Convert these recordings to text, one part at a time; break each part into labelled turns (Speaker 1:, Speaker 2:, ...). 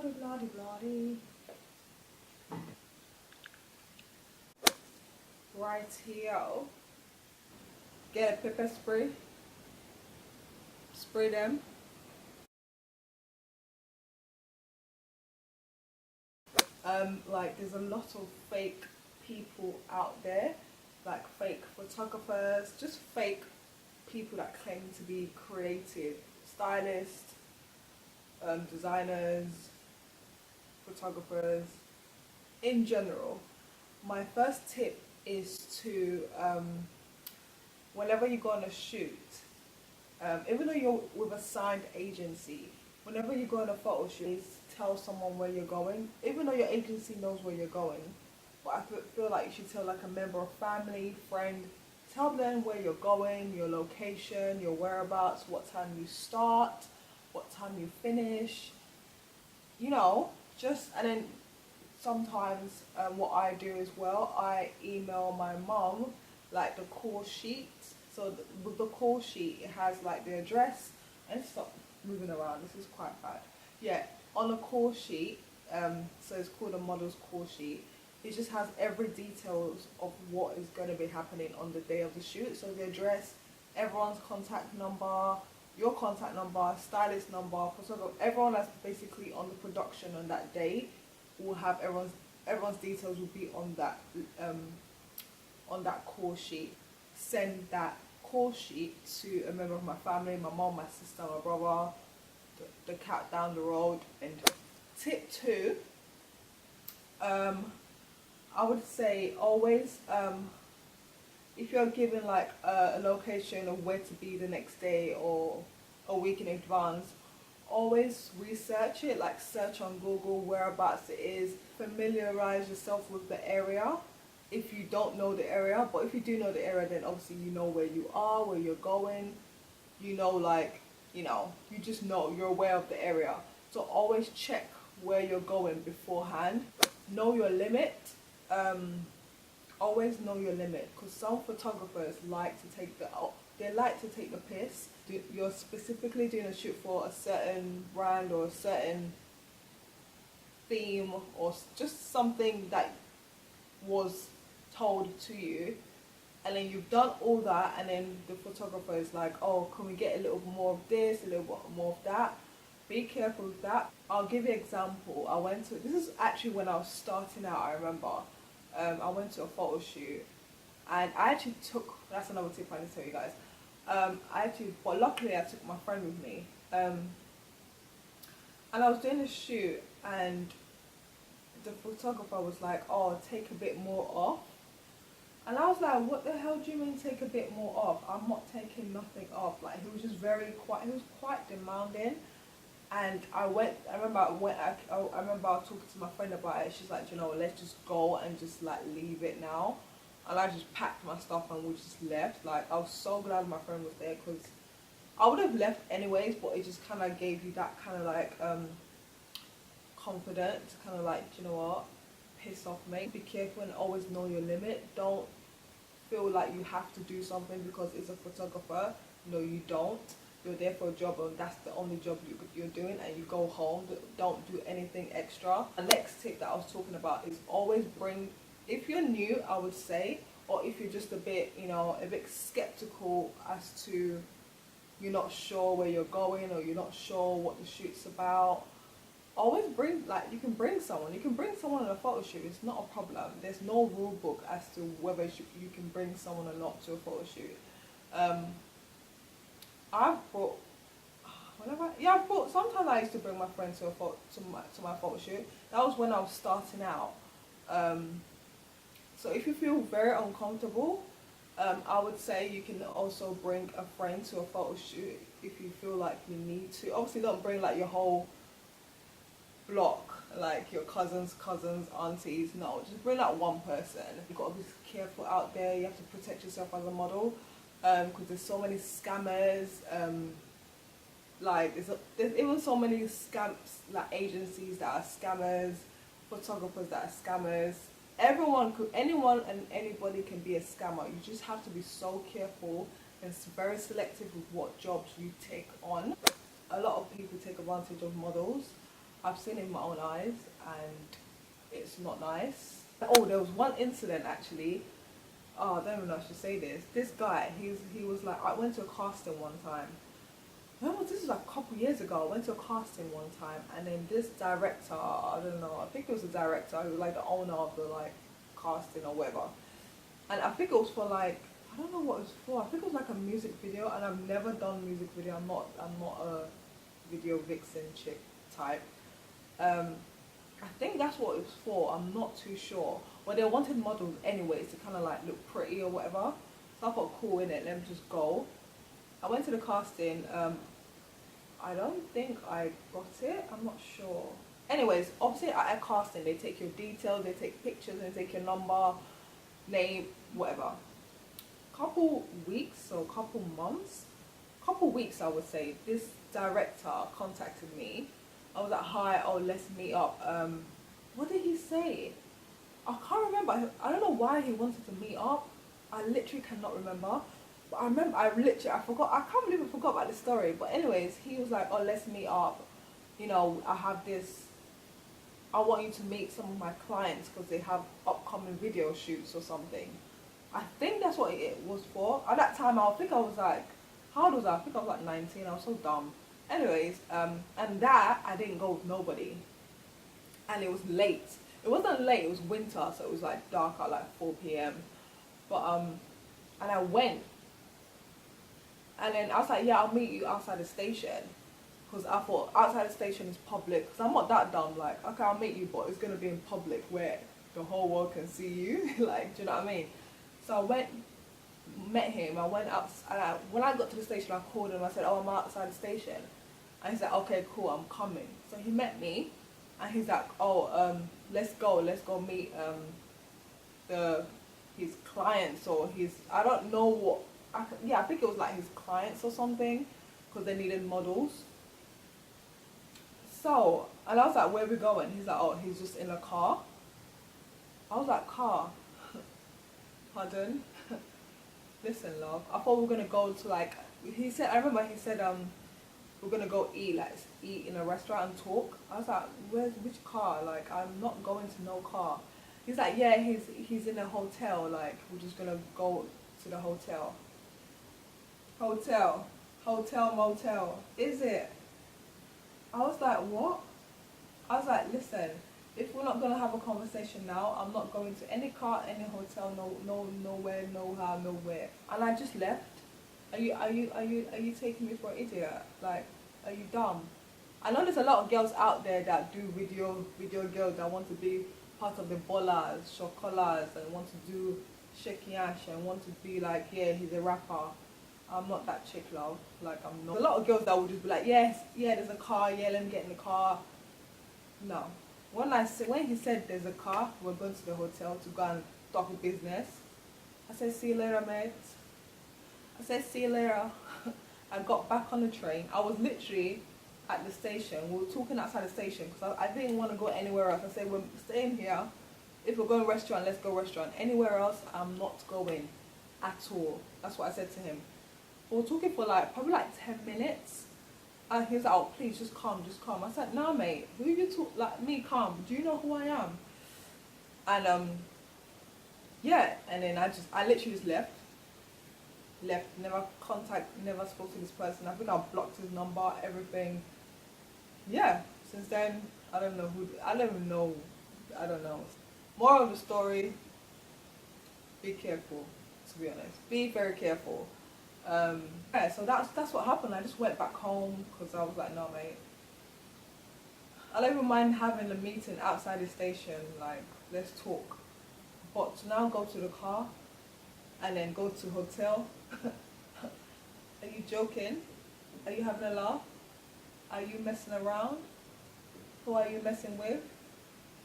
Speaker 1: Bloody. Right here. Get a pepper spray. Spray them. Like there's a lot of fake people out there, like fake photographers, just fake people that claim to be creative, stylists, designers, photographers, in general. My first tip is to, whenever you go on a shoot, even though you're with a signed agency, whenever you go on a photo shoot, tell someone where you're going, even though your agency knows where you're going. But I feel like you should tell like a member of family, friend, tell them where you're going, your location, your whereabouts, what time you start, what time you finish, you know, and then sometimes what I do as well, I email my mom like the call sheet. So with the call sheet, it has like the address, and stop moving around, this is quite bad. Yeah, on a call sheet, so it's called a model's call sheet. It just has every details of what is going to be happening on the day of the shoot. So the address, everyone's contact number, your contact number, stylist number, everyone that's basically on the production on that day will have everyone's details will be on that call sheet. Send that call sheet to a member of my family, my mom, my sister, my brother, the cat down the road. And tip 2, I would say always, if you're given like a location of where to be the next day or a week in advance, always research it, like search on Google whereabouts it is, familiarize yourself with the area if you don't know the area. But if you do know the area, then obviously you know where you are, where you're going, you know, like, you know, you just know, you're aware of the area. So always check where you're going beforehand. Know your limit. Always know your limit, because some photographers like to take the piss. You're specifically doing a shoot for a certain brand or a certain theme or just something that was told to you, and then you've done all that, and then the photographer is like, oh, can we get a little more of this, a little bit more of that? Be careful with that. I'll give you an example. This is actually when I was starting out, I remember. I went to a photo shoot, and I actually that's another tip I need to tell you guys. But luckily I took my friend with me. And I was doing a shoot, and the photographer was like, oh, take a bit more off. And I was like, what the hell do you mean take a bit more off? I'm not taking nothing off. Like, he was just he was quite demanding. And I remember I was talking to my friend about it. She's like, you know, let's just go and just like leave it now. And I just packed my stuff and we just left. Like, I was so glad my friend was there, because I would have left anyways, but it just kind of gave you that kind of like confidence, kind of like, you know what, piss off, mate. Be careful and always know your limit. Don't feel like you have to do something because it's a photographer. No, you don't. You're there for a job, and that's the only job you're doing, and you go home. Don't do anything extra. The next tip that I was talking about is always bring, if you're new, I would say, or if you're just a bit skeptical as to, you're not sure where you're going, or you're not sure what the shoot's about, always bring, like, you can bring someone on a photo shoot. It's not a problem. There's no rule book as to whether you can bring someone or not to a photo shoot. Sometimes I used to bring my friends to my photo shoot. That was when I was starting out. So if you feel very uncomfortable, I would say you can also bring a friend to a photo shoot if you feel like you need to. Obviously, don't bring like your whole block, like your cousins, aunties. No, just bring like one person. You've got to be careful out there. You have to protect yourself as a model, because there's so many scammers. Like there's even so many scams, like agencies that are scammers, photographers that are scammers. Anyone and anybody can be a scammer. You just have to be so careful and very selective with what jobs you take on. A lot of people take advantage of models. I've seen it with my own eyes, and it's not nice. Oh, there was one incident actually. Oh, I don't even know if I should say this. This guy, he was like, I went to a casting one time. When was this? Was like a couple years ago. I went to a casting one time, and then this director, I don't know, I think it was the director, who was like the owner of the like casting or whatever. And I think it was for like, I don't know what it was for. I think it was like a music video, and I've never done music video. I'm not a video vixen chick type. I think that's what it was for. I'm not too sure. Well, they wanted models anyways to kind of like look pretty or whatever. So I thought, cool, innit? Let me just go. I went to the casting. I don't think I got it. I'm not sure. Anyways, obviously at a casting, they take your details, they take pictures, and they take your number, name, whatever. Couple weeks or couple weeks I would say, this director contacted me. I was like, hi, oh, let's meet up. What did he say? I can't remember. I don't know why he wanted to meet up. I literally cannot remember. But I remember, I forgot. I can't believe I forgot about this story. But anyways, he was like, oh, let's meet up. You know, I have this, I want you to meet some of my clients because they have upcoming video shoots or something. I think that's what it was for. At that time, I think I was like, how old was I? I think I was like 19. I was so dumb. Anyways, and that, I didn't go with nobody. And it was late. It wasn't late, it was winter, so it was like dark at like 4 p.m. But, and I went. And then I was like, yeah, I'll meet you outside the station. Because I thought outside the station is public. Because I'm not that dumb. Like, okay, I'll meet you, but it's going to be in public where the whole world can see you. Like, do you know what I mean? So I went, met him. I went up. And when I got to the station, I called him. I said, oh, I'm outside the station. And he said, okay, cool, I'm coming. So he met me. And he's like, oh, let's go meet his clients or his, I don't know what, I think it was like his clients or something, because they needed models. So, and I was like, where are we going? He's like, oh, he's just in a car. I was like, car? Pardon? Listen, love, I thought we were going to go to like, I remember he said, we're going to go eat in a restaurant and talk. I was like, which car? Like, I'm not going to no car. He's like, yeah, he's in a hotel. Like, we're just going to go to the hotel. Hotel, motel. Is it? I was like, what? I was like, listen, if we're not going to have a conversation now, I'm not going to any car, any hotel, nowhere, no how, nowhere. And I just left. Are you taking me for an idiot? Like, are you dumb? I know there's a lot of girls out there that do video girls that want to be part of the bolas, chocolas, and want to do shaky ash and want to be like, yeah, he's a rapper. I'm not that chick, love. Like, I'm not. There's a lot of girls that will just be like, yes, yeah, there's a car, yeah, let me get in the car. No. When he said there's a car, we're going to the hotel to go and talk business, I said, see you later, mate. I said, see you later. I got back on the train. I was literally at the station. We were talking outside the station because I didn't want to go anywhere else. I said, we're staying here. If we're going restaurant, let's go restaurant. Anywhere else, I'm not going at all. That's what I said to him. We were talking for like, probably like 10 minutes. And he was like, oh, please, just come. I said, nah, mate. Who you talk, like me, come. Do you know who I am? And, yeah. And then I literally just left, never spoke to this person. I think I blocked his number, everything. Yeah, since then, I don't know. Moral of the story, be careful, to be honest. Be very careful. Yeah, so that's what happened. I just went back home because I was like, no, mate. I don't even mind having a meeting outside the station, like, let's talk. But to now go to the car and then go to hotel, are you joking? Are you having a laugh? Are you messing around? Who are you messing with?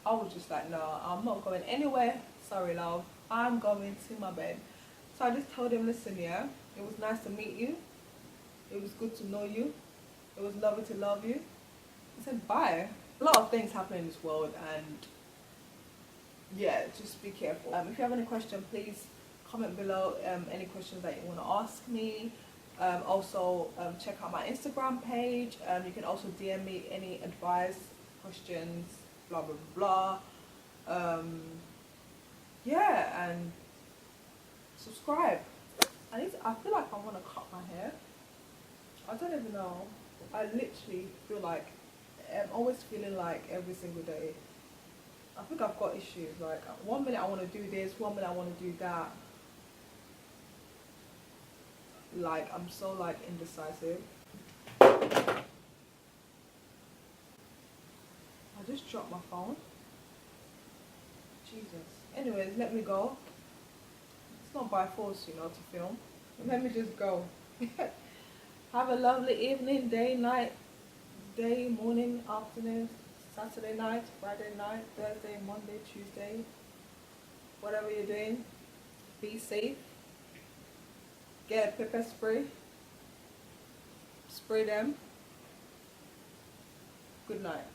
Speaker 1: I was just like, no, I'm not going anywhere. Sorry, love. I'm going to my bed. So I just told him, listen, yeah, it was nice to meet you. It was good to know you. It was lovely to love you. I said, bye. A lot of things happen in this world, and yeah, just be careful. If you have any question, please comment below any questions that you want to ask me. Also, check out my Instagram page. You can also DM me any advice questions, blah blah blah. Yeah, and subscribe. I feel like I want to cut my hair. I don't even know. I literally feel like I'm always feeling like every single day. I think I've got issues. Like 1 minute I want to do this, 1 minute I want to do that. Like I'm so like indecisive. I just dropped my phone. Jesus. Anyways, let me go. It's not by force, you know, to film. Let me just go. Have a lovely evening, day, night, day, morning, afternoon, Saturday night, Friday night, Thursday, Monday, Tuesday, whatever you're doing. Be safe. Get a pepper spray. Spray them. Good night.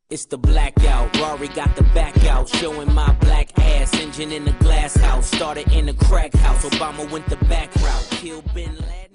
Speaker 2: It's the blackout, Rory got the back out, showing my black ass, engine in the glass house, started in a crack house, Obama went the back route, killed Bin Laden.